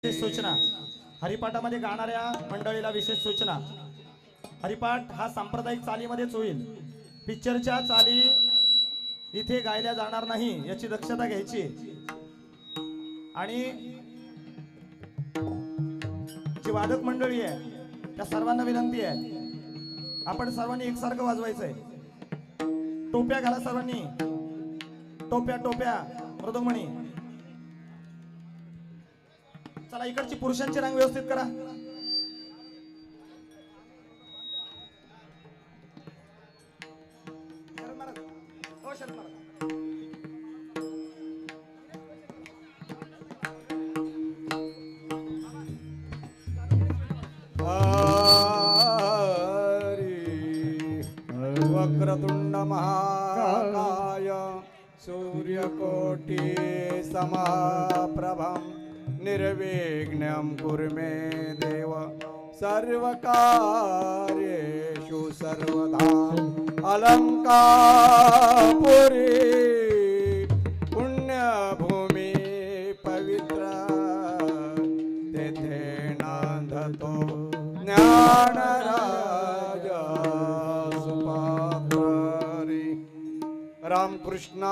विशेष सूचना हरिपाठामध्ये गाणाऱ्या मंडळीला विशेष सूचना। हरिपाठ हा सांप्रदायिक चालीमध्येच होईल। पिक्चरच्या चाली इथे गायल्या जाणार नाही याची दक्षता घ्यायची। आणि जी वादक मंडळी आहे त्या सर्वांना विनंती आहे आपण सर्वांनी एकसारखं वाजवायचंय। टोप्या घाला सर्वांनी, टोप्या टोप्या मृदुंगमणी। चला इकडची पुरुषांची रांग व्यवस्थित करा। वक्रतुंड महाकाय सूर्यकोटि समप्रभं निर्विघ्नं कुरु मे देव सर्वकार्येषु सर्वदा। अलंकापुरी पुण्यभूमि पवित्र तेथे नांदतो ज्ञानराज सुपात्री। रामकृष्ण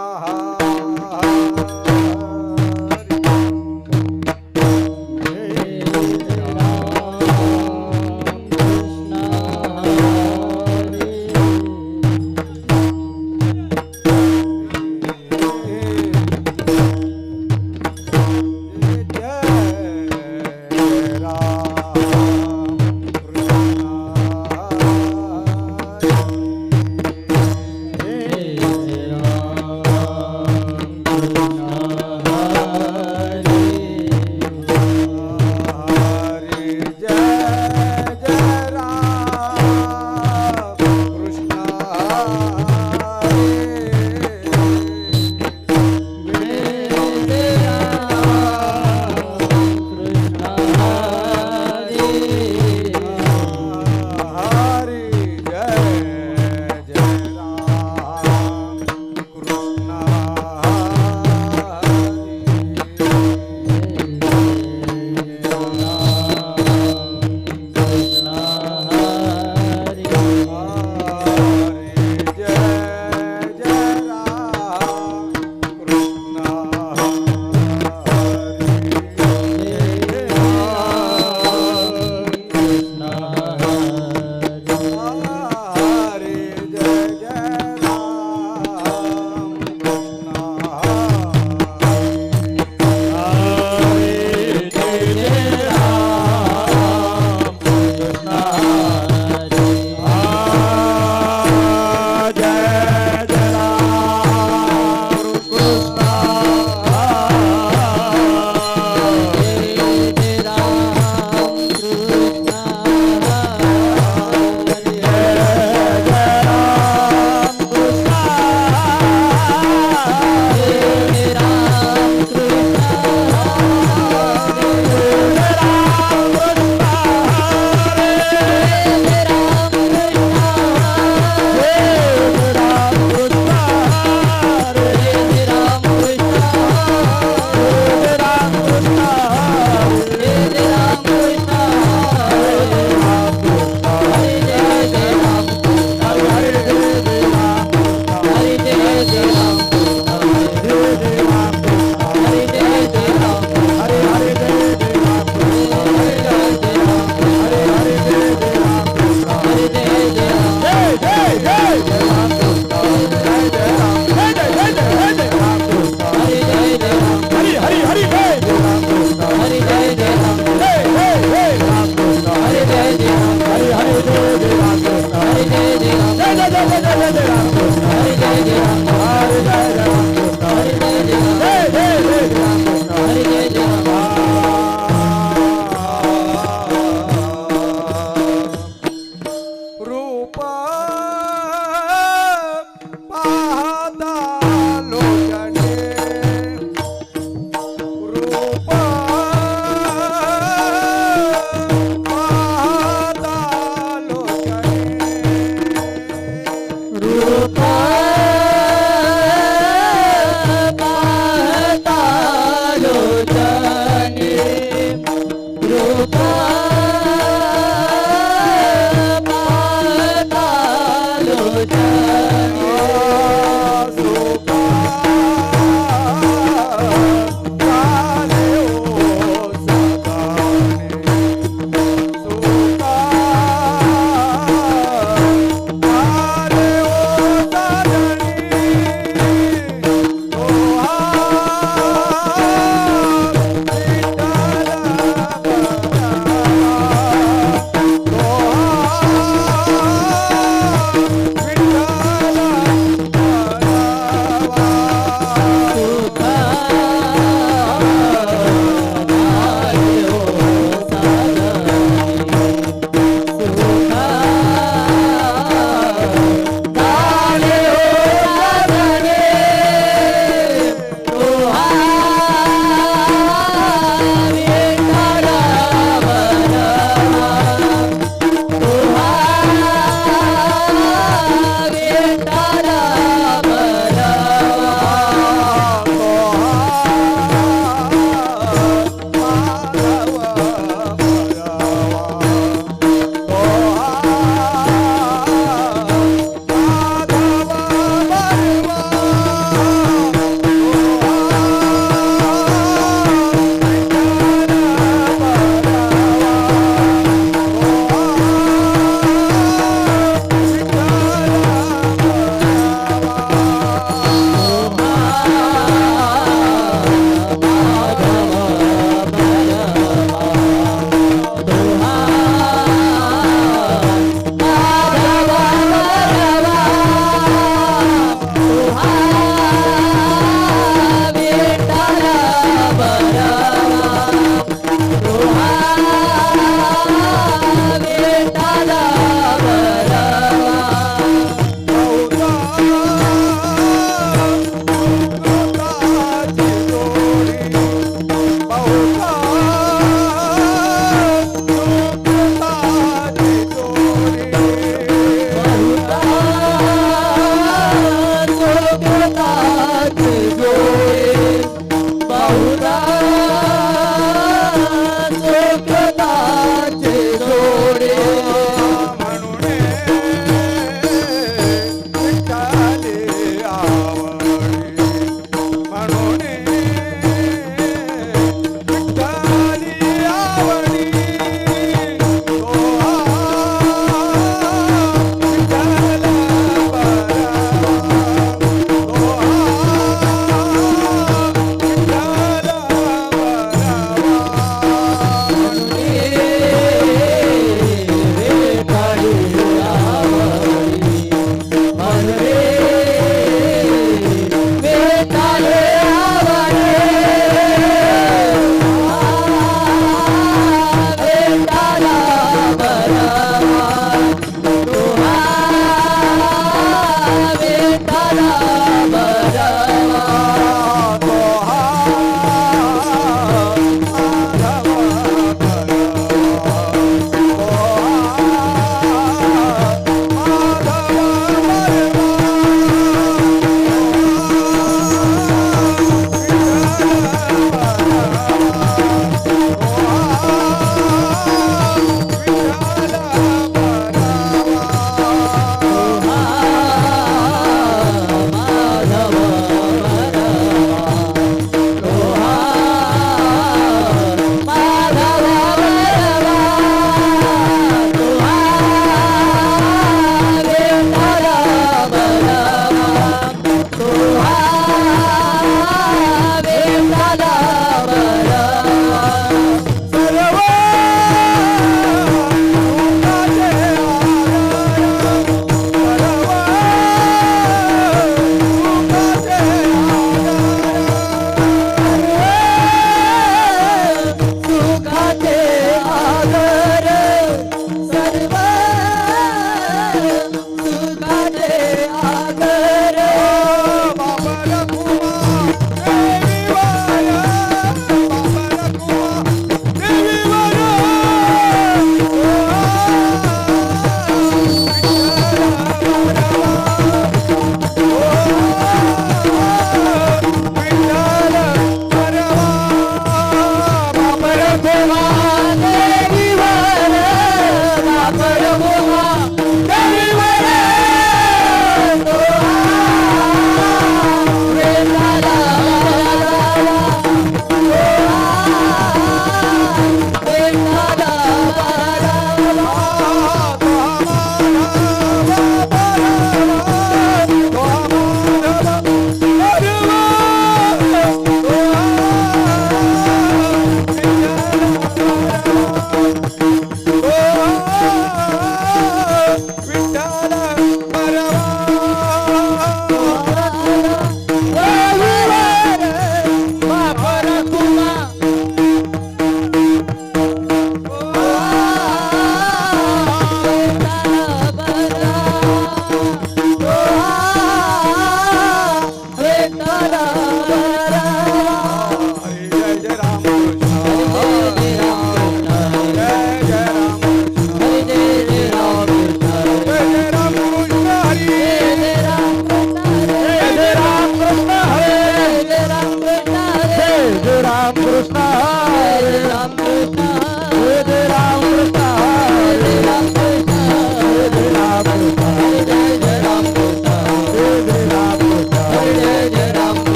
विठ्ठल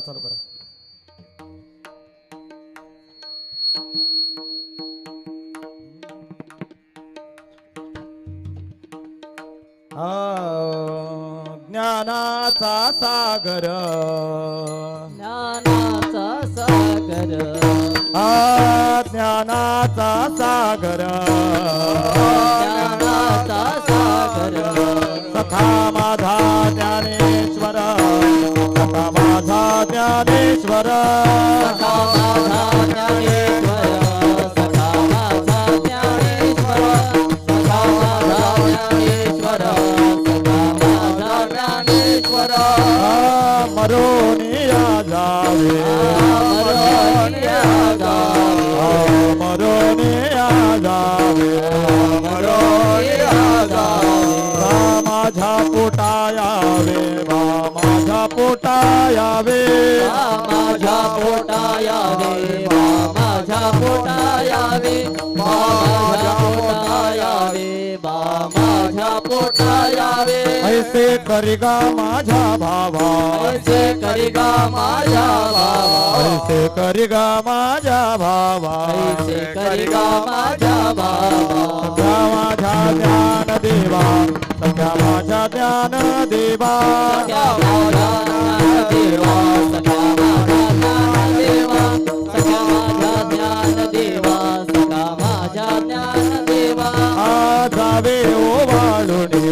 चालू करा. ज्ञानाचा सागर ज्ञानाचा सागर ज्ञानाचा सागर ज्ञानाचा सागर सखा माझा ज्ञानेश्वर सखा माझा ज्ञानेश्वर सखा माझा ज्ञानेश्वर सखा माझा ज्ञानेश्वर सखा माझा ज्ञानेश्वर सखा माझा ज्ञानेश्वर मरोनिया जावे मरोनिया जावे मरोनिया जावे मरोनिया जावे माझ्या पोटा यावे माझ्या पोटा यावे माझ्या पोटा यावे माझ्या पोटा यावे माझ्या पोटा यावे माझ्या पोटा यावे ऐसे करिगा माझ्या भावा ऐसे करिगा माझ्या भावा ऐसे करिगा माझ्या भावा ऐसे करिगा माझ्या भावा सख्या माझ्या ज्ञान देवा सख्या माझ्या ज्ञान देवा सख्या माझा ज्ञान देवा सख्या माझा ज्ञान देवा सख्या माझा ज्ञान देवा सख्या माझा ज्ञान देवा जावे ओ वाळुणे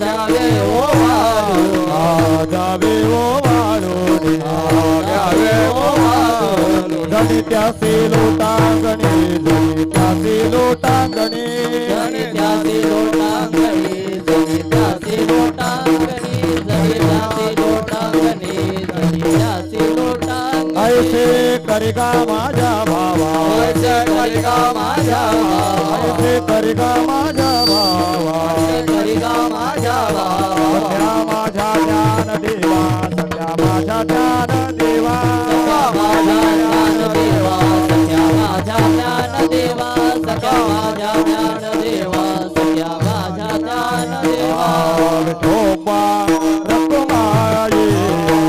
जावे ओ वाळू जावे ओ वाळुणे जावे ओ वाळू गणित्याचे लोटांगणे गणित्याचे लोटांगणे जनित्याचे लोटांगणे जनित्याचे लोटांगणे जनित्याचे लोटांगणे जनित्याचे लोटांगणे ऐसे करिगा माझ्या भावा ऐसे करिगा माझ्या भावा ऐसे करिगा माझ्या भावा ऐसे करिगा माझ्या भावा सख्या माझ्या ज्ञान देवा सख्या माझ्या ज्ञान देवा सख्या माझा ज्ञान देवा सख्या माझा ज्ञान देवा सख्या माझा ज्ञान देवा सख्या माझा ज्ञान देवा विठोबा रकुमाई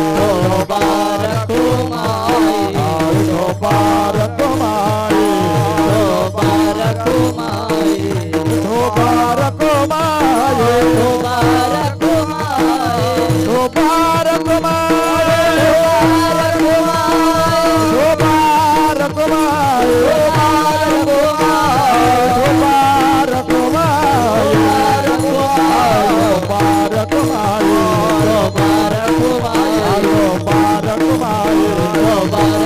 विठोबा रखुमाई विठोबा रकुमाई विठोबा रखुमाई विठोबा रकुमाई विठोबा रखुमाई विठोबा रकुमाई विठोबा रखुमाई विठोबा रकुमाई विठोबा रकुमाई विठोबा रखुमाई विठोबा रकुमाई विठोबा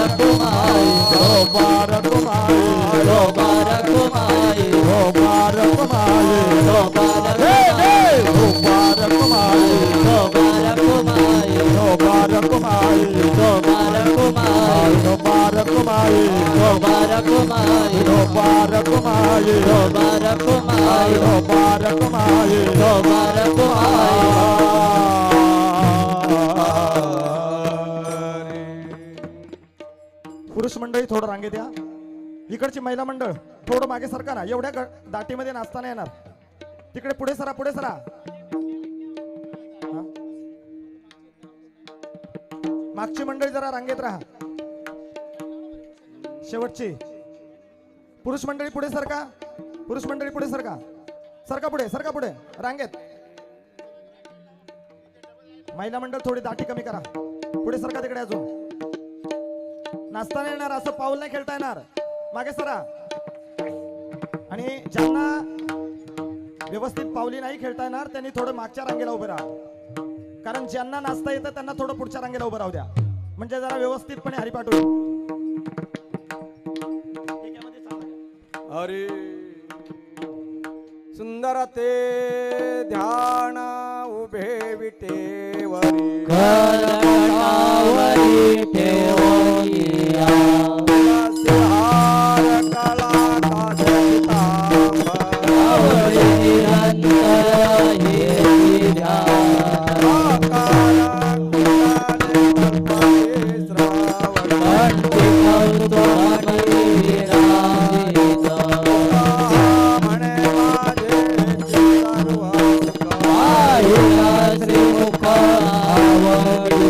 रखुमाई विठोबा रकुमाई विठोबा रखुमाई विठोबा रकुमाई विठोबा हे हे रखुमाई विठोबा रकुमाई विठोबा रखुमाई विठोबा रकुमाई विठोबा रखुमाई विठोबा रकुमाई विठोबा रखुमाई विठोबा रकुमाई विठोबा रखुमाई विठोबा रकुमाई विठोबा रखुमाई पुरुष मंडळी थोडं रांगेत या. इकडची महिला मंडळ थोडं मागे सरका ना. एवढ्या दाटीमध्ये नाचता नाही येणार. तिकडे पुढे सरा पुढे सरा. हा? मागची मंडळी जरा रांगेत राहा. शेवटची पुरुष मंडळी पुढे सरका. पुरुष मंडळी पुढे सरका. सरका पुढे रांगेत. महिला मंडळ थोडी दाटी कमी करा. पुढे सरका तिकडे अजून. नाचता नाही येणार असं पाऊल नाही खेळता येणार. मागे सरा. आणि ज्यांना व्यवस्थित पावली नाही खेळता येणार त्यांनी थोडं मागच्या रांगेला उभे राहा. कारण ज्यांना नाचता येतं त्यांना थोडं पुढच्या रांगेला उभं राहू द्या. म्हणजे जरा व्यवस्थितपणे हरिपाठ होईल. हरी सुंदर ते ध्यान उभे विटेवरी करकटावरी ठेवूया हार कला काशितांबर आवडी निरंतर हे ध्यान भक्ती करतो आणि विराजित आयुष्य श्रीमुख आवडीने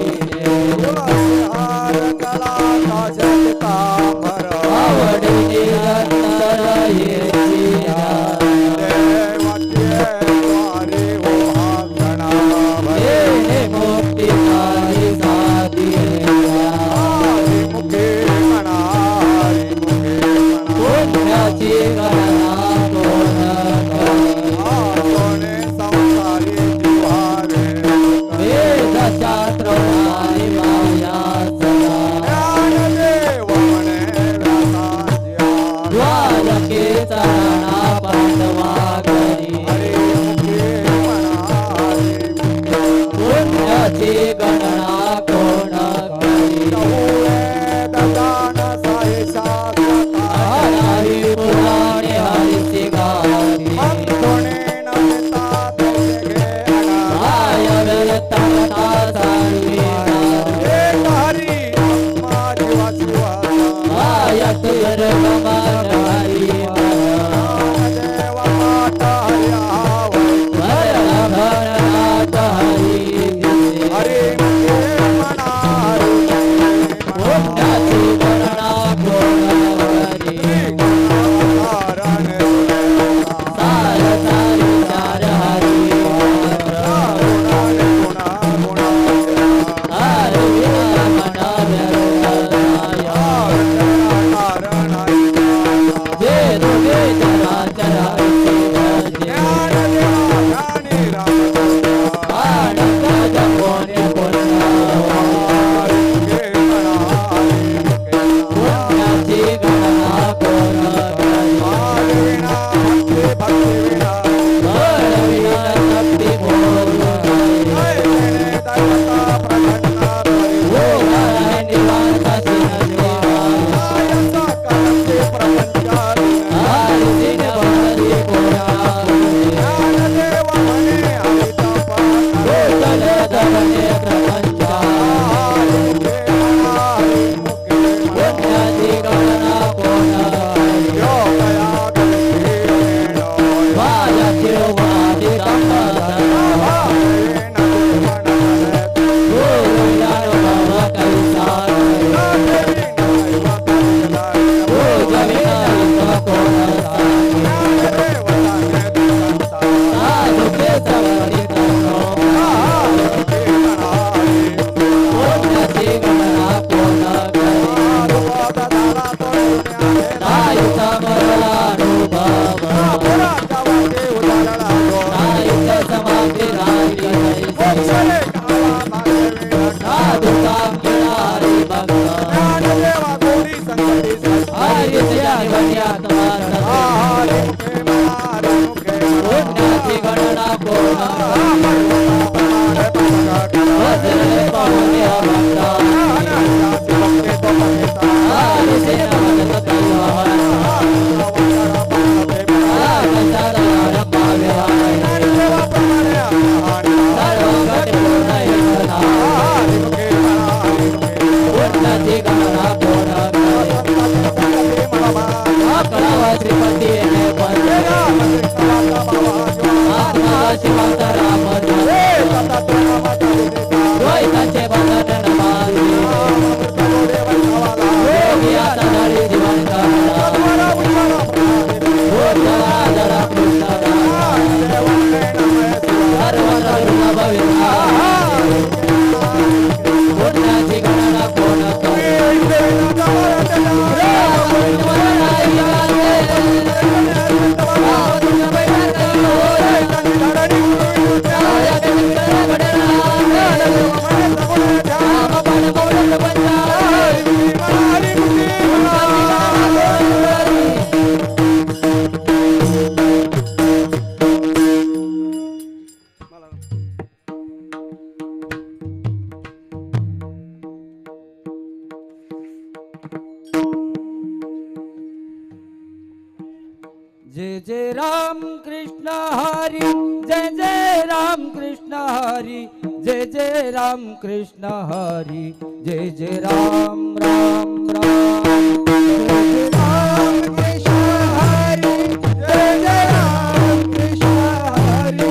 जय जय राम कृष्ण हरी जय जय राम कृष्ण हरी जय जय राम कृष्ण हरी जय जय राम राम राम जय जय राम कृष्ण हरी जय जय राम कृष्ण हरी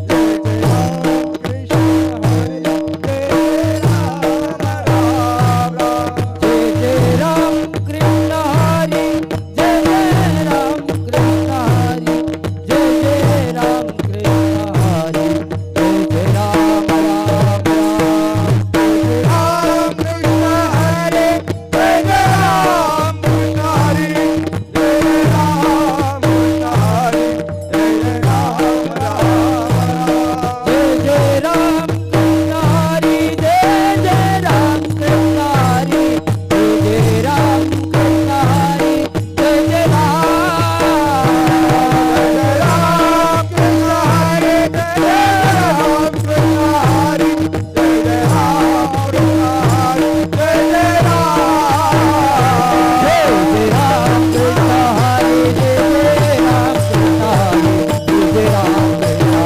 जय जय राम कृष्ण हरी जय राम राम राम जय जय राम कृष्ण हरी जय जय राम कृष्ण हरी जय जय राम कृष्ण हरी जय जय राम राम राम जय राम कृष्ण हरी जय जय राम कृष्ण हरी जय जय राम कृष्ण हरी जय जय राम राम जय जय राम कृष्ण हरी जय जय राम कृष्ण हरी जय जय राम कृष्ण हरी जय जय राम कृष्ण हरी जय जय राम कृष्ण हरी जय जय राम कृष्ण हरी जय जय राम कृष्ण हरी जय जय राम कृष्ण हरी जय जय राम कृष्ण हरी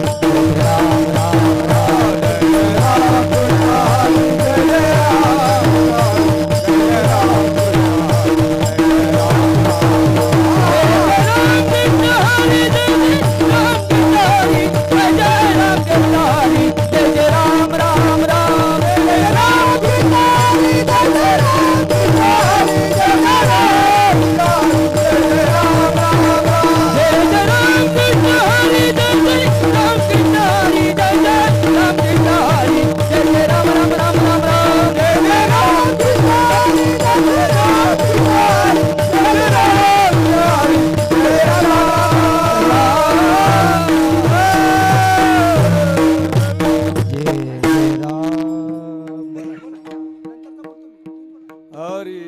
जय जय राम राम राम जय जय राम कृष्ण हरी जय जय राम जय जय राम कृष्ण हरी जय जय राम राम कृष्ण हरी जय जय राम कृष्ण हरी जय जय राम कृष्ण हरी जय जय राम राम राम जय जय राम कृष्ण हरी जय जय राम कृष्ण हरी जय जय राम राम जय जय राम राम राम जय जय राम कृष्ण हरी जय जय राम कृष्ण हरी जय जय राम कृष्ण हरी जय जय राम राम राम राम राम जय जय राम कृष्ण हरी जय जय राम कृष्ण हरी जय जय राम हरी जय जय राम हरी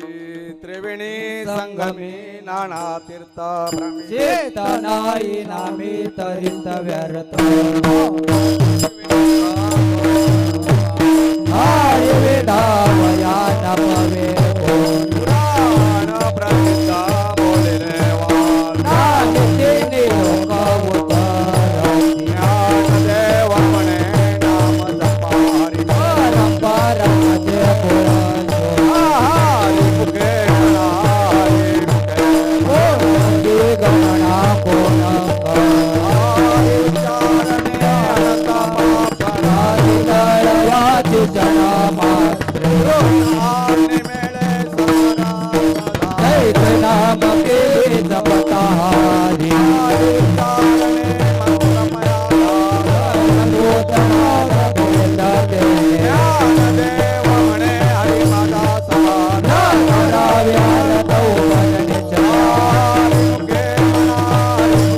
त्रिवेणी संगमी नाना तीर्थ भ्रमी चेतनाई नामी तरित व्यर्थ हाय वेदावया नपवे पुराण प्रसिद्ध बोलिले वाल नानितीने लोक उतरती ज्ञान देव म्हणे नाम जपारी परंपरा जे पुराणो हरी मुखे हरी मुखे कोणती गणना कोण हरी चारणे अनंत पापरा वाची जना मात्रे हरी मेळे सदा सदा दैत नाम के जपता हरी हरी चारणे मंत्रमया ज्ञान देव म्हणे हरी माझा समान हरी मुखे हरी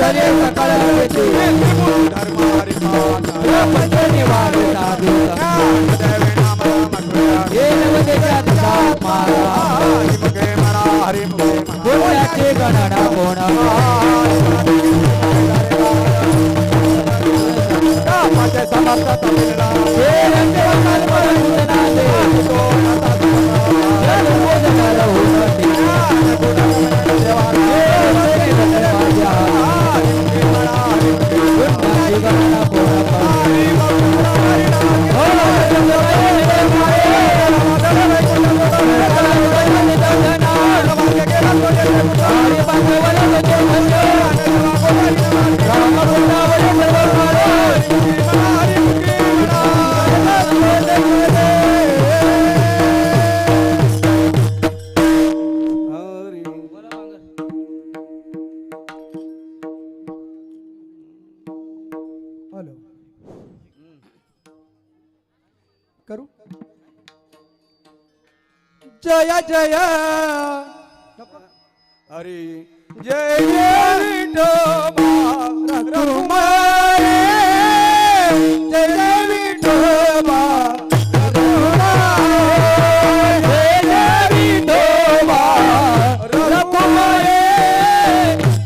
धरे सकळ येते धर्म हरी माता पंचनी वाढ साधू देवी नाम राम हे नवदेच्या तुझा मारा हरी मुखे म्हणा हरी मुखे म्हणा पुण्याची गणना कोण माझे समर्थ तमिळला हे रंगवंताल परंतुना दे जगभोजनाला होते हे रंगवंताल माझ्या पुण्याची गणना कोण हॅलो करू जय जय हरी जय जय विठोबा रघुमाई जय जय विठोबा जय जय विठोबा रघुमाई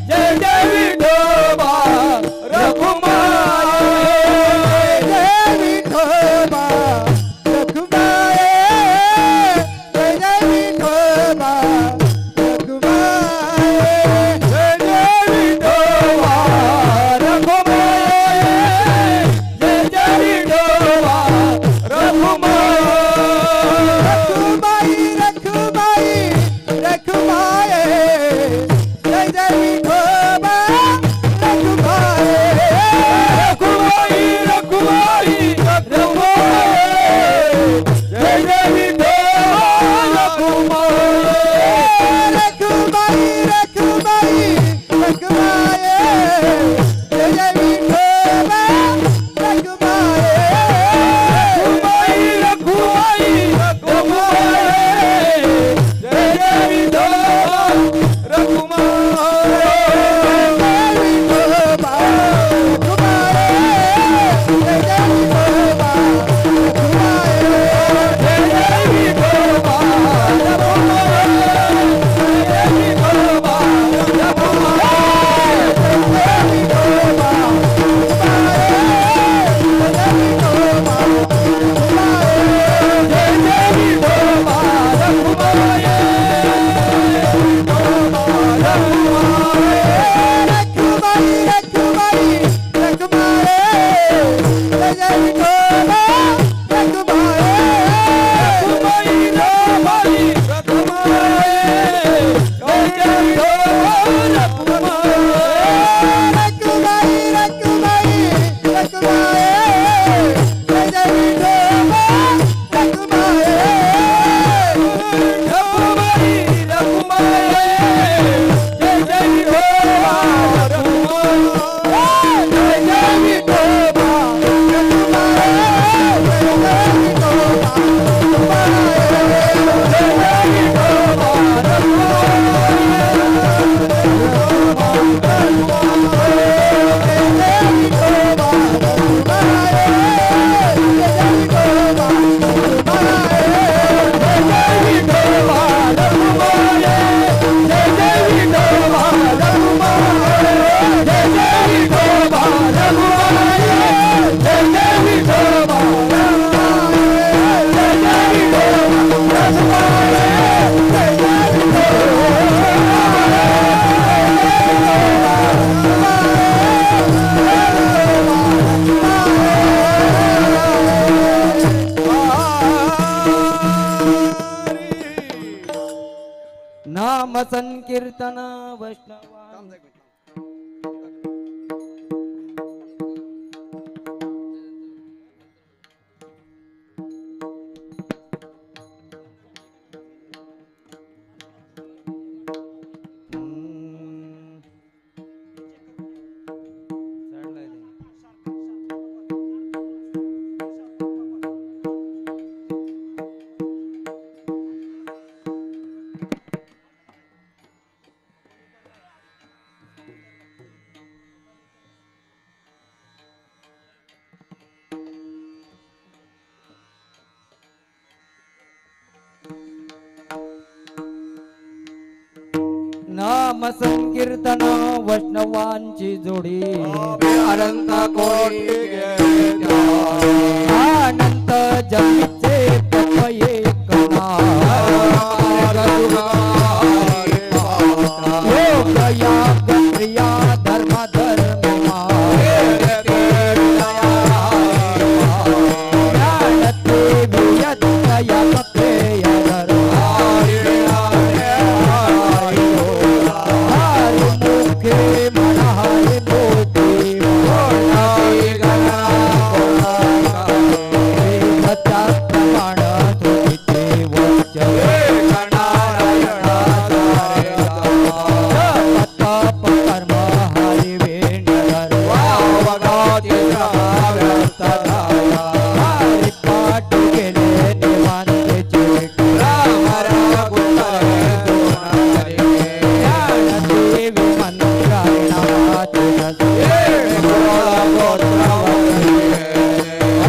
जय जय विठोबा रघुमाई जय विठोबा रघुमाई जय जय विठोबा रघुमाई जय जय विठोबा रघुमाई जय जय विठोबा रघुमाई रघुमाई रघुमाई रघुमाई जय जय विठोबा रघुमाई रघुमाई रघुमाई रघुमाई जय जय विठोबा रघुमाई रघुमाई रघुमाई रघुमाई जय जय विठोबा रघुमाई रघुमाई रघुमाई रघुमाई जय जय विठोबा रघुमाई विठोबा रघुमाई जय जय विठोबा रघुमाई जय जय विठोबा रघुमाई जय विठोबा जय जय विठोबा रघुमाई रघुमाई रघुमाई रघुमाई जय जय विठोबा रघुमाई रघुमाई रघुमाई रघुमाई जय जय विठोबा रघुमाई रघुमाई रघुमाई रघुमाई जय जय विठोबा रघुमाई रघुमाई रघुमाई जय जय विठोबा रघुमाई जय जय विठोबा नाम संकीर्तन वैष्णवा नाम संकीर्तन वैष्णवांची जोडी अनंत कोटी गे अनंत जन्मीचे तत्व एक योग याग क्रिया धर्म धर्मिमा ज्ञान देवी यज्ञया भक्तेय हरि मुखे मन हरि मुखे प्रमाण तुझे वच तप कर्म हरि वेणर हरि पाठ केले निवांत चेक ज्ञान देवी मंत्राणा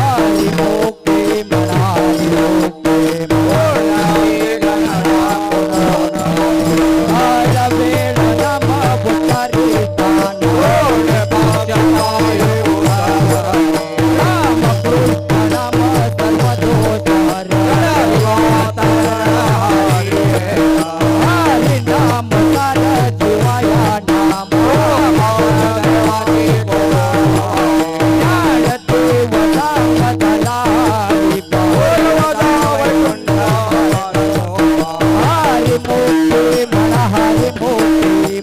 हरि मुखे मन हरि मुखे हर वेळ नम पुकारी राम कृष्ण नाम सर्वदोषहर हरि नाम सार जीवाया नाम ज्ञान देव नाम दलाली हरि मुक्ती मन हरि मुक्ती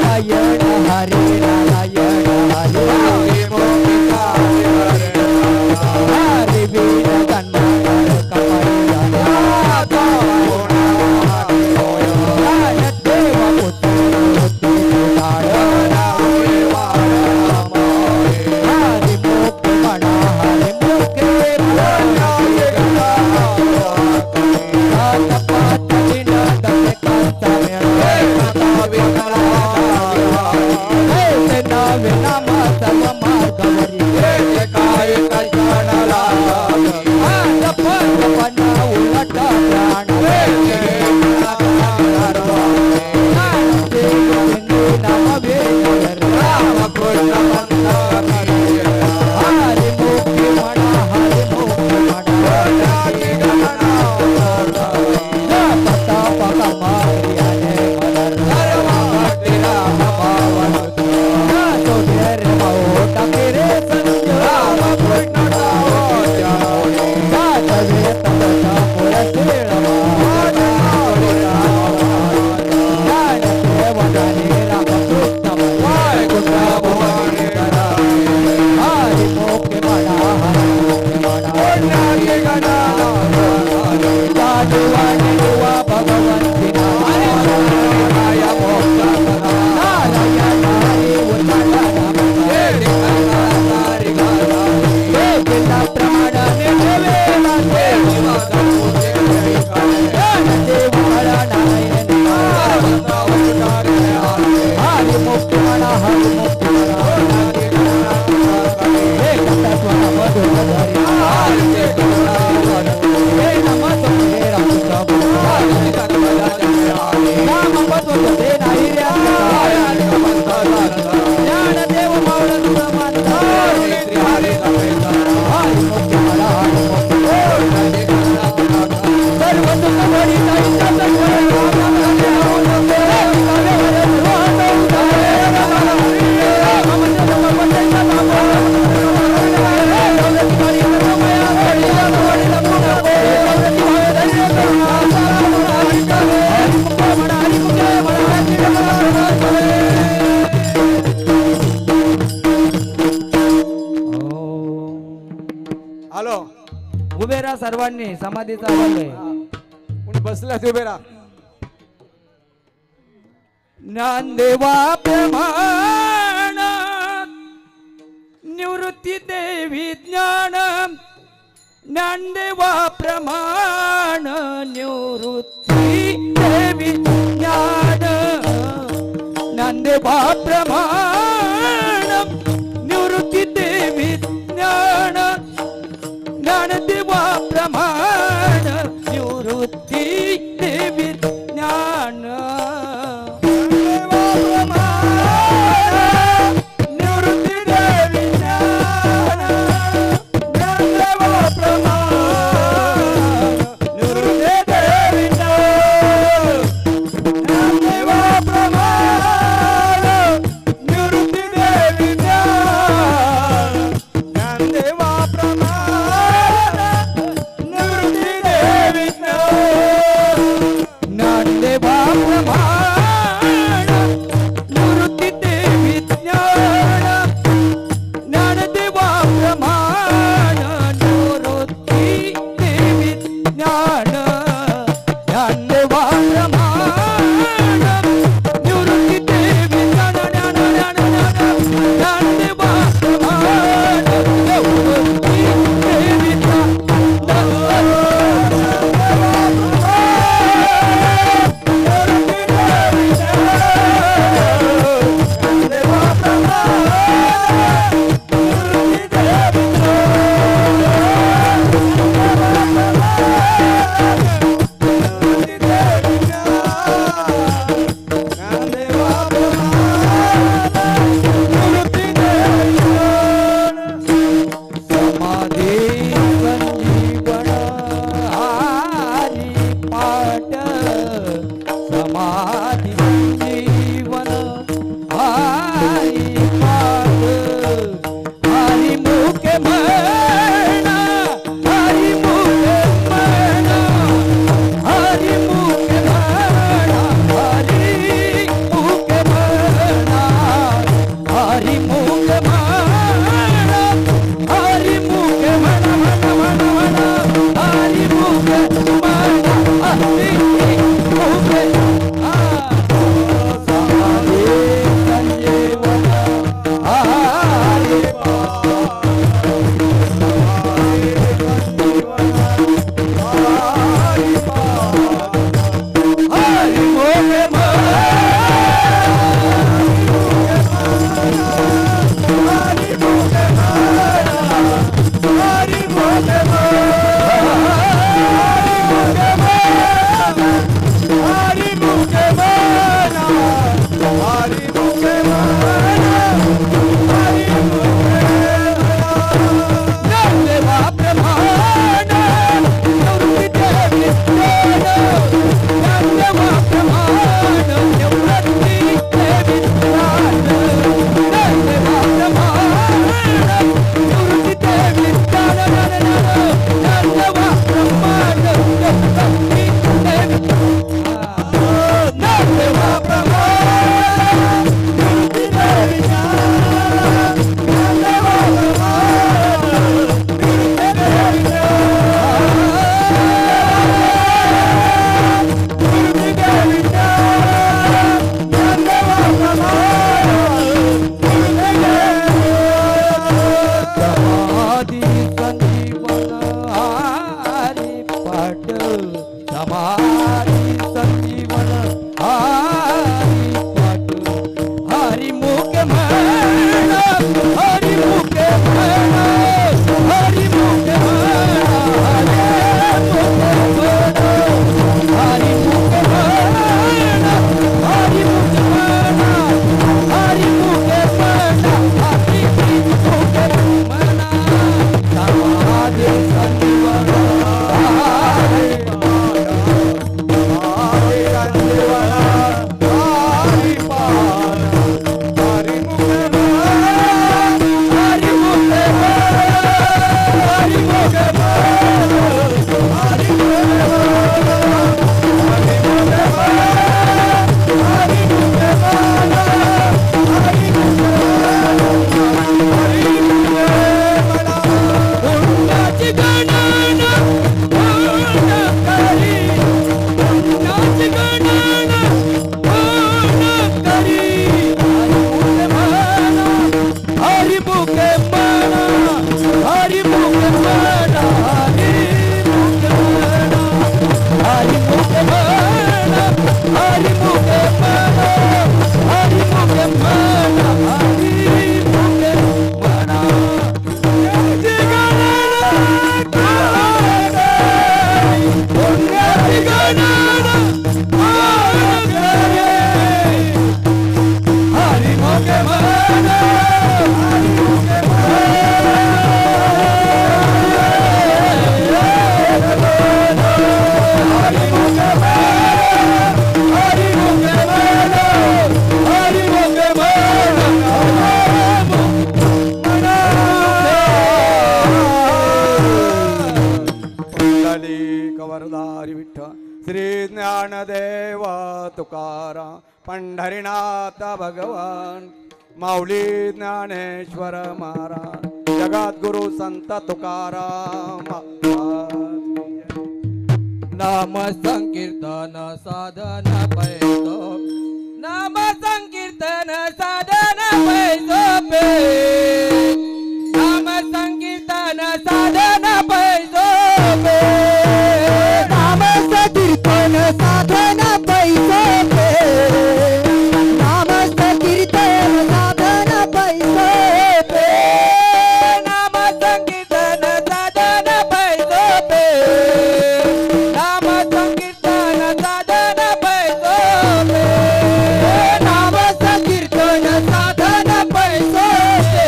नारायण हरि नारायण हरि हरि वीर जन्मकर कमल ज्ञान देव पुत्र हरि मुक्ति मना हरि मुक्ति पात विनोद कांता नाम सर्व मार्गवरी पना उलट प्राण नाम वेणर हरि मुक्ति मना हरि मुक्ति मना पता पका मारियाने उभे राहा सर्वांनी समाधीचा आवाज आहे कोणी बसल्यास उभे राहा ज्ञानदेवा प्रमाण निवृत्ती देवी ज्ञान ज्ञानदेवा प्रमाण निवृत्ती देवी ज्ञान ज्ञानदेवा प्रमाण निवृत्ती देवी ज्ञानदेवा प्रमाण निवृत्ती देवी ज्ञान निवृत्ती देवी ज्ञान ज्ञानदेवा प्रमाण निवृत्ती देवी ज्ञान ज्ञानदेवा प्रमाण निवृत्ती देवी ज्ञान ज्ञानदेवा प्रमाण निवृत्ती देवी ज्ञान सरदारी विठ्ठल श्री ज्ञानदेव तुकाराम पंढरीनाथ भगवान माऊली ज्ञानेश्वर महाराज जगद्गुरु संत तुकाराम नाम संकीर्तन साधन पैसो नाम संकीर्तन साधन पैसो पे नाम संकीर्तन साधन पैसो पे नाम संकीर्तन साधन पैसो पे नाम संकीर्तन साधन पैसो पे नाम संकीर्तन साधन पैसो पे नाम संकीर्तन साधन पैसो पे नाम संकीर्तन साधन पैसो पे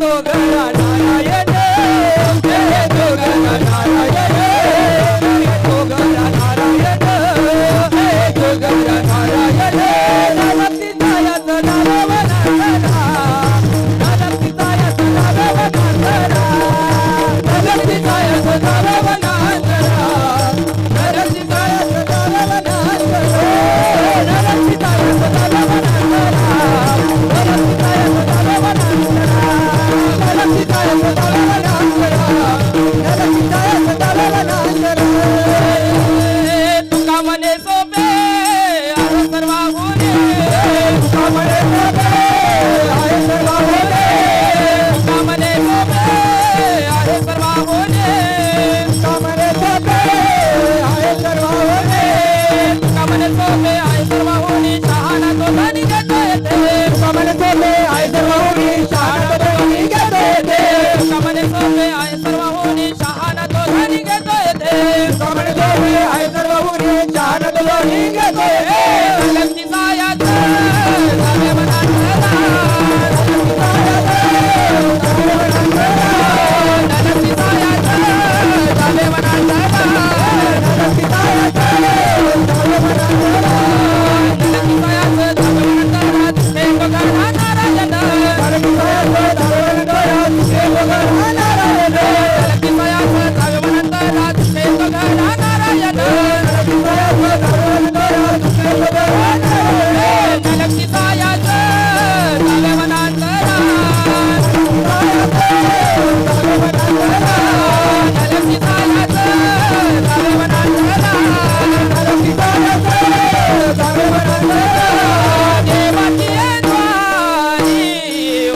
दोघरा नारायण जय दोघरा नारायण जय दोघरा नारायण जय दोघरा नारायण नाम सीतायाचं नाव वनांतरा नाम सीतायाचं नाव वनांतरा नाम सीतायाचं नाव वनांतरा नाम सीतायाचं नाव वनांतरा नाम सीतायाचं नाव तुका मने सोपे आहे सर्वांगुणे तुका मने सोपे आहे सर्वांगुणे तुका मने सोपे आहे सर्वांगुणे तुका मने सोपे आहे सर्वांगुणे तुका मने सोपे आहे सर्वांगुणे शहाणा तो धनी घेतो येते तुका मने सोपे आहे सर्वांगुणे शहाणा तो धनी घेतो येते तुका मने सोपे आहे सर्वांगुणे शहाणा तो धनी घेतो येते तुका मने सोपे आहे सर्वांगुणे शहाणा तो धनी घेतो येते लक्ष्मी सायाचं झाले मनांतरा लक्ष्मी सायाचं झाले मनांतरा लक्ष्मी सायाचं झाले मनांतरा लक्ष्मी सायाचं झाले मनांतरा तुझे बघा नारायण लक्ष्मी सायाचं झाले मनांतरा तुझे बघा नारायण लक्ष्मी सायाचं झाले मनांतरा तुझे बघा नारायण लक्ष्मी सायाचं झाले मनांतरा तुझे बघा नारायण लक्ष्मी सायाचं झाले मनांतरा लक्ष्मी सायाचं झाले मनांतरा लक्ष्मी सायाचं झाले मनांतरा देवाची द्वारी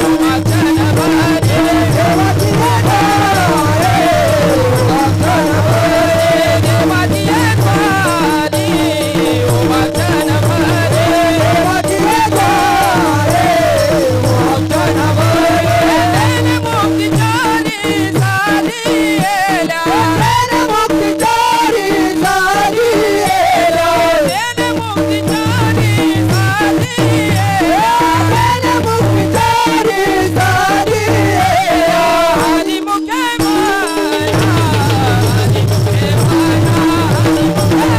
उमाचन भरे देवाची द्वारी उमाचन भरे देवाची द्वारी उमाचन भरे देवाची द्वारी उमाचन भरे तेने मुक्ती चारी सारी एला तेने मुक्ती चारी सारी एला तेने मुक्ती चारी सारी एला तेने मुक्ती चारी सारी एला हरी मुखे माना हरी मुखे माना हरी मुखे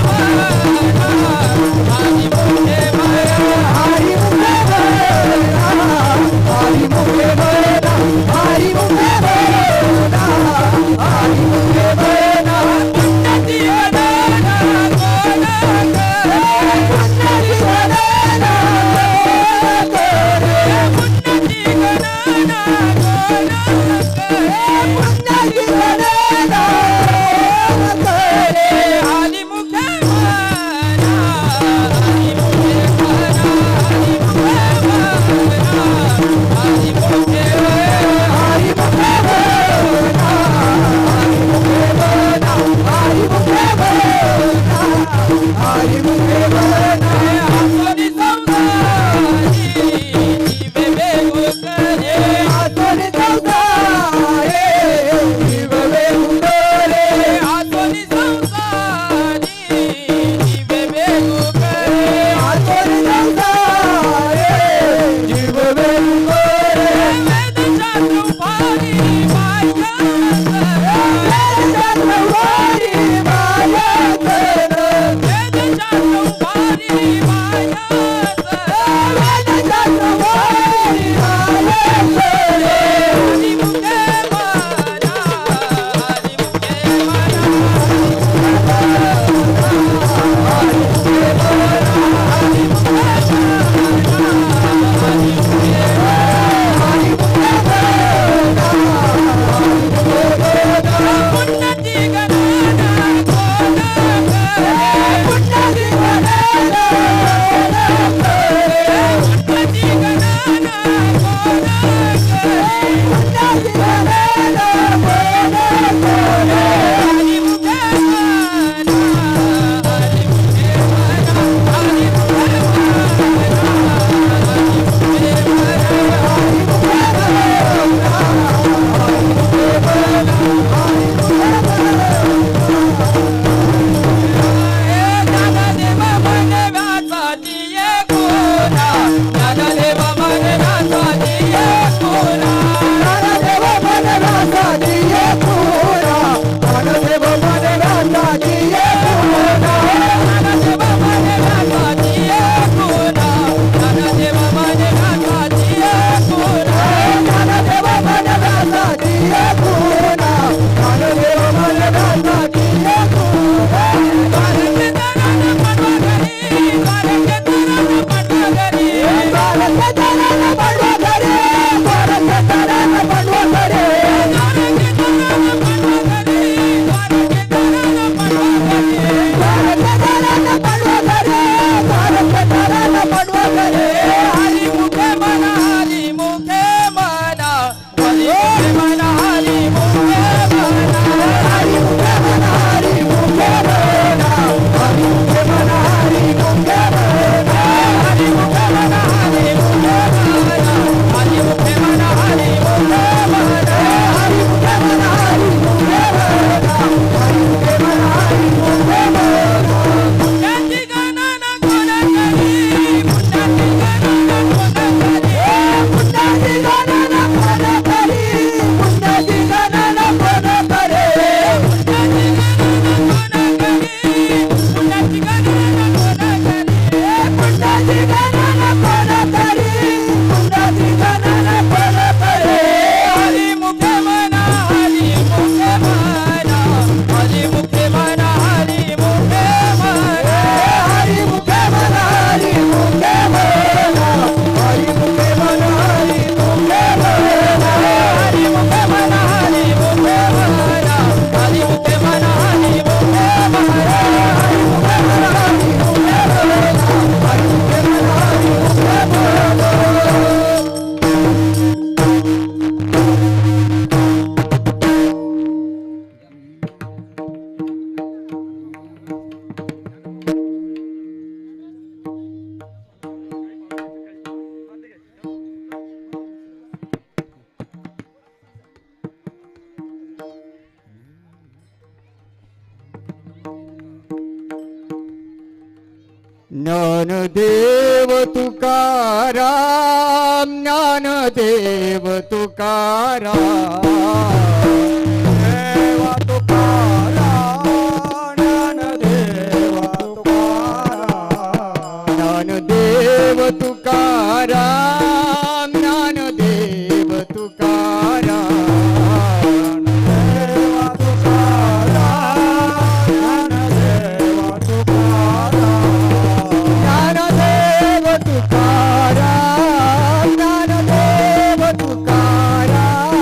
माना हरी मुखे माना हरी मुखे माना हरी मुखे माना हरी मुखे माना हरी मुखे माना उन्नति गणना कोना करे उन्नति गणना करे उन्नति गणना कोना करे उन्नति गणना करे हरि मुखे माना हरि मुखे माना हरि मुखे माना हरि मुखे माना हरि मुखे माना हरि मुखे माना हरि मुखे माना हरि मुखे माना आसोनी संसारी जीवे बेगु करे आसोनी संसारी जीवे बेगु करे आसोनी संसारी जीवे बेगु करे आसोनी संसारी जीवे बेगु करे वेद शास्त्र उपारी माया वेद शास्त्र उपारी माया वेद शास्त्र उपारी माया वेद शास्त्र उपारी माया हरि मुखे माना हरि मुखे माना हरि मुखे माना हरि मुखे माना हरि मुखे माना हरि मुखे माना ज्ञानदेव तुकाराम ज्ञानदेव तुकाराम देवा तुकाराम ज्ञानदेवा तुकाराम ज्ञानदेव तुकाराम ज्ञानदेव तुकाराम देवा तुकाराम ज्ञानदेवा तुकाराम ज्ञानदेव तुकाराम ज्ञानदेव तुकाराम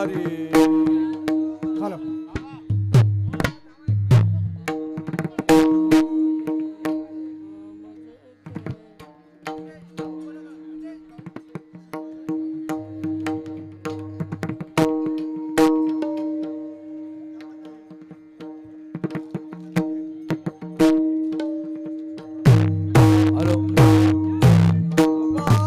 हरी हॅलो हॅलो माऊली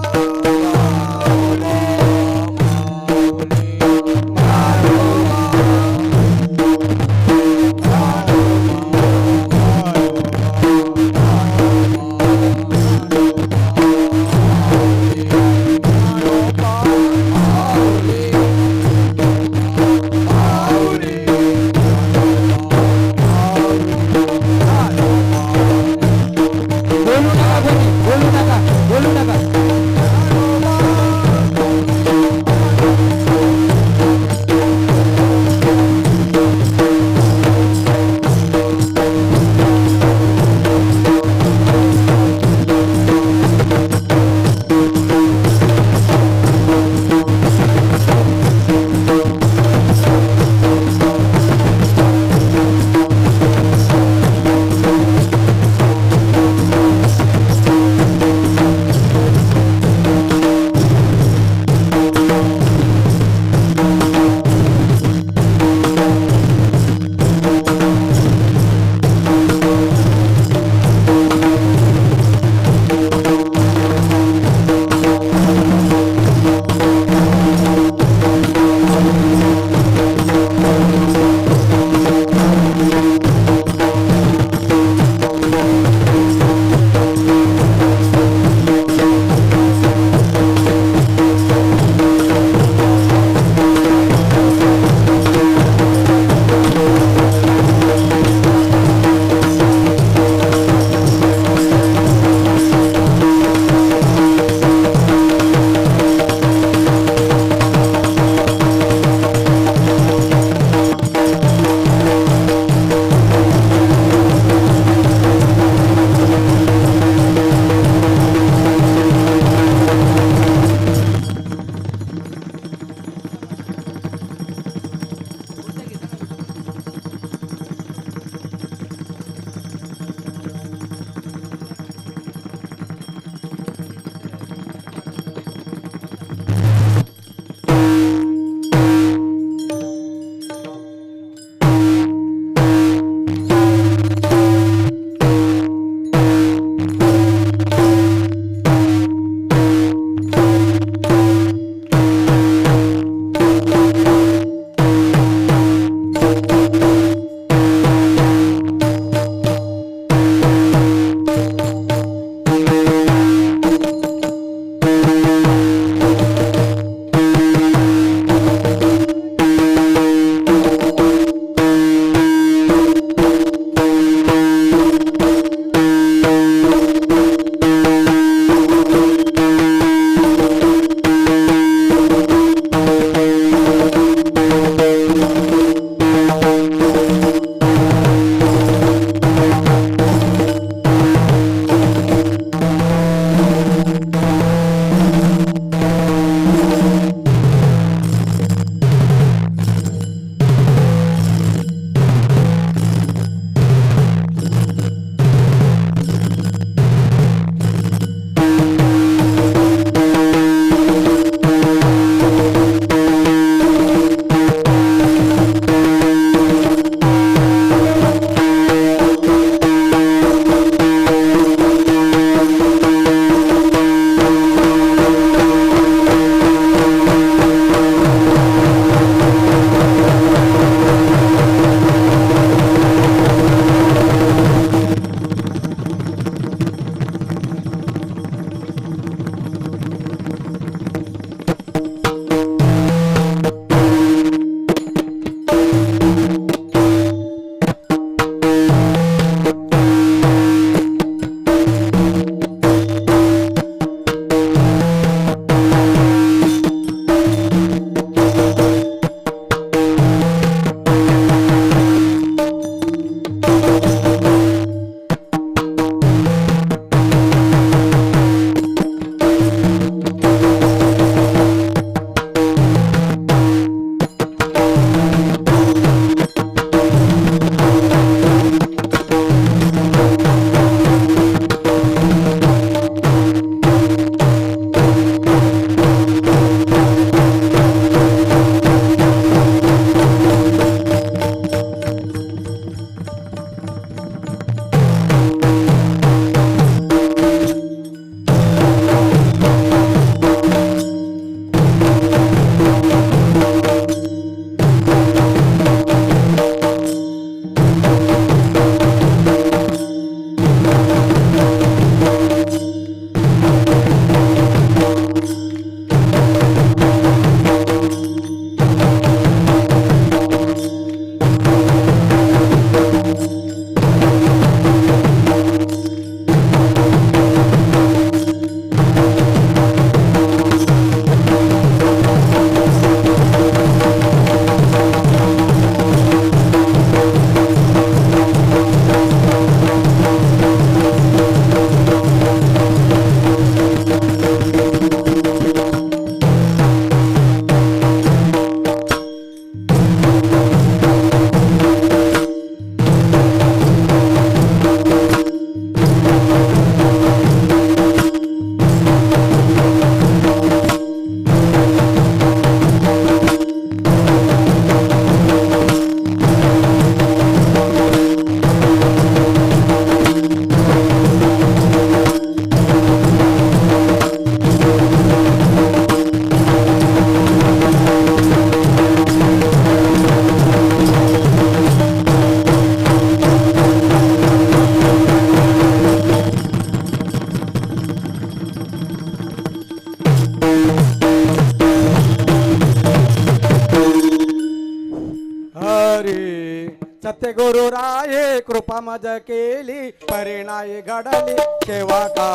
सत्यगुरुराये कृपा मज केली परिणाई घडली केव्हा का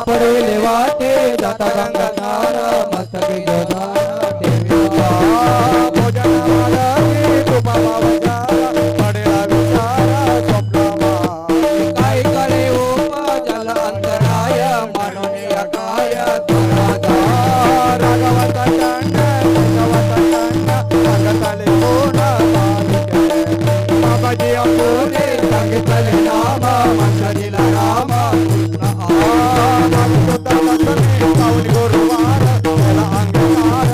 पडेले वाटे जाता गंगा नारा मस्तकी जोदारा देवा भोजन वाढली कृपा भावजा पडेला विचारा स्वप्नमा काय करे ओपा जल अंतराय मनोने अकाय त्वरादा राघवंत कंड सांगताले कोण बाबाजी पुरे सांगितले नाम मंदिला राम पाऊल गुरुवार त्याला अंगीकार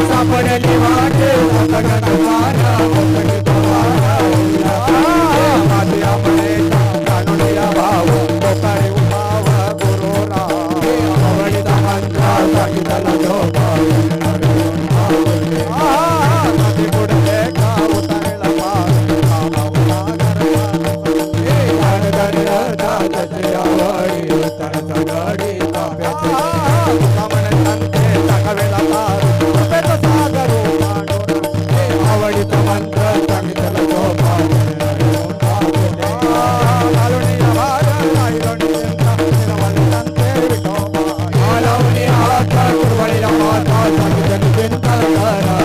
सापडली वाटे जाता माझे आपले कानोनिया भाव तोकारे उभाव गुरुरा आवडीचा मंत्र सांगितला झोपा नदी बुडले का उतारेला पार आवडीचा मंत्र सांगितलं झोपा लावणी हात कुरवडीला माता सांगितलं चिंता करा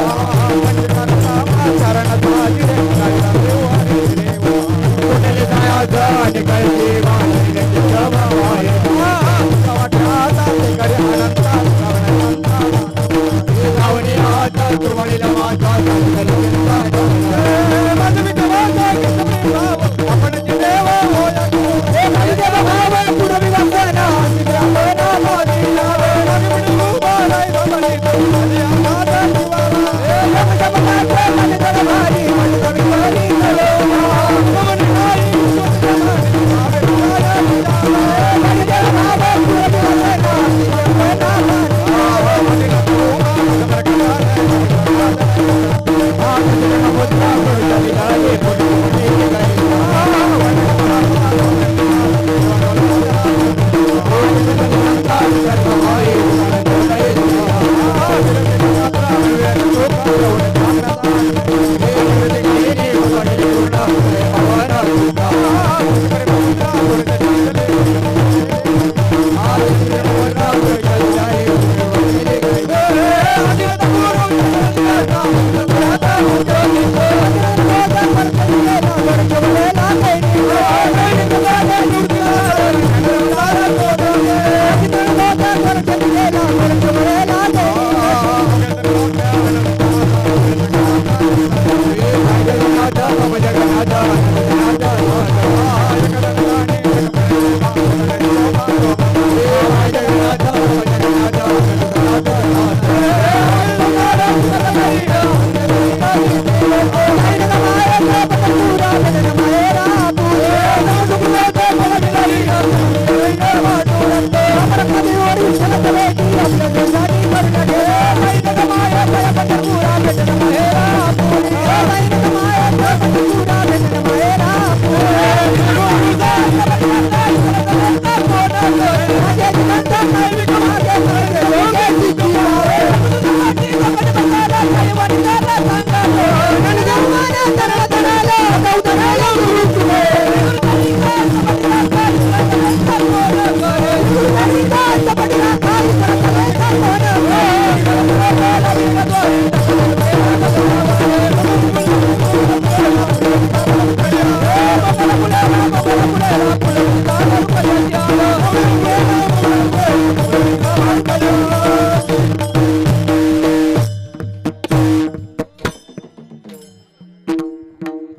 कुठले जायचं आणि काही लावणी हात कुरवडीला माता सांगितलं चिंता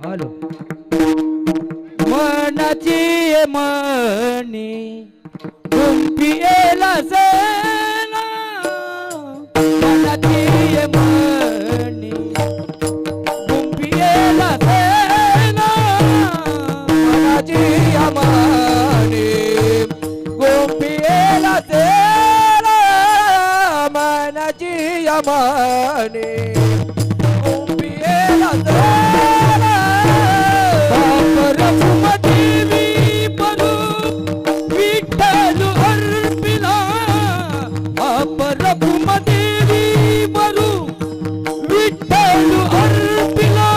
हॅलो मनाची मनी गुंफिएला सेना मनाची मनी गुंफिएला सेना मनाची अमानी गोपिएला सेना मनाची अमानी गोपिएला सेना परमदेवी परू विठ्ठल अर्पिला परमदेवी परू विठ्ठल अर्पिला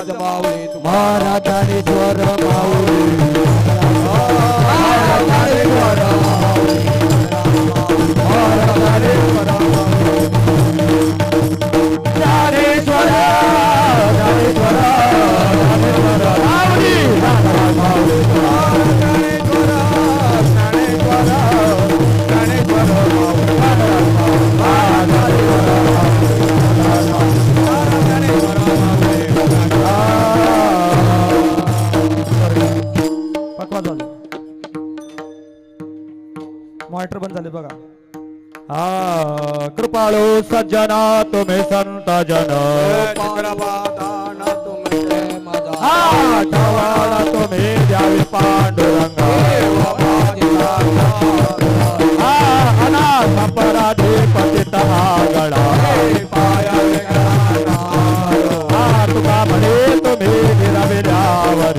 महाराज माऊली महाराज ज्ञानेश्वर माऊली महाराज ज्ञानेश्वर माऊली महाराज ज्ञानेश्वर ज्ञानेश्वर ज्ञानेश्वर माऊली महाराज माऊली महाराज ज्ञानेश्वर ज्ञानेश्वर ज्ञानेश्वर माऊली महाराज पक्वा झालं. मॉनिटर बंद झाले बघा. कृपाळू सज्जना तुम्ही संत जन चक्रपादान तुमचे माझा ठवाला तुम्ही द्यावी पांडुरंग अनाथ अपराधी पतित आगळा तुका म्हणे तुम्ही निरविल्यावर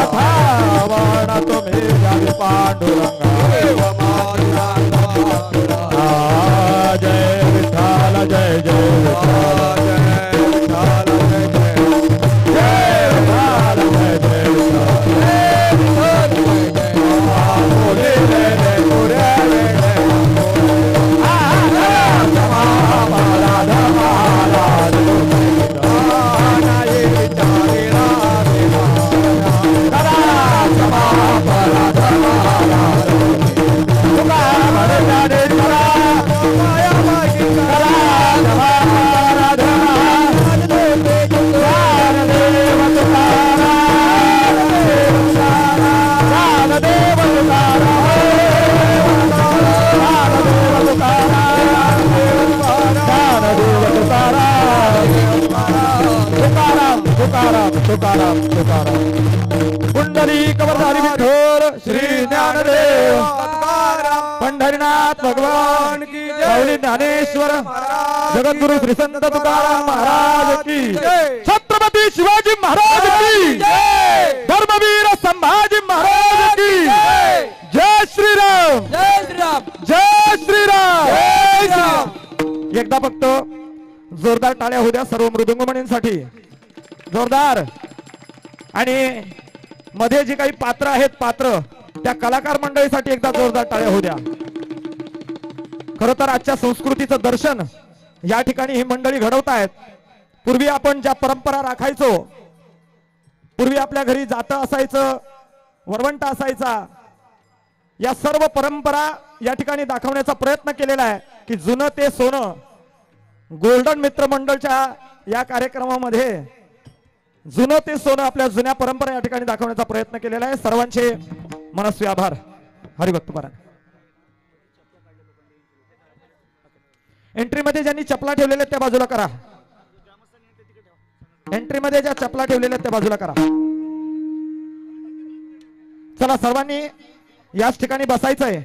अथावण तुम्ही द्यावी पांडुरंग जय विठ्ठल जय जय विठ्ठल जय विठ्ठल जय जय जय विठ्ठल जय जय तुकाराम तुकाराम कुंडली कवरधारी विठोर श्री ज्ञानदेव पंढरीनाथ भगवान की माऊली ज्ञानेश्वर जगद्गुरु श्री संत तुकाराम महाराज की छत्रपती शिवाजी महाराज की धर्मवीर संभाजी महाराज की जय श्रीराम जय श्रीराम जय श्रीराम जय श्रीराम. एकदा फक्त जोरदार टाळ्या होऊ द्या सर्व मृदुंगमणींसाठी जोरदार. आणि मध्ये जे काही पात्र आहेत पात्र त्या कलाकार मंडळीसाठी एकदा जोरदार टाळ्या होऊ द्या. खर तर आजच्या संस्कृतीचं दर्शन या ठिकाणी ही मंडळी घडवतायत. पूर्वी आपण ज्या परंपरा राखायचो, पूर्वी आपल्या घरी जातं असायचं, वरवंट असायचा, या सर्व परंपरा या ठिकाणी दाखवण्याचा प्रयत्न केलेला आहे की जुनं ते सोनं. गोल्डन मित्र मंडळच्या या कार्यक्रमामध्ये जुनं ते सोनं आपल्या जुन्या परंपरा या ठिकाणी दाखवण्याचा प्रयत्न केलेला आहे. सर्वांचे मनस्वी आभार. हरिभक्त पारायण. एंट्री मध्ये ज्यांनी चपला ठेवलेल्या त्या बाजूला करा. एंट्री मध्ये ज्या चपला ठेवलेल्या त्या बाजूला करा. चला सर्वांनी याच ठिकाणी बसायचंय.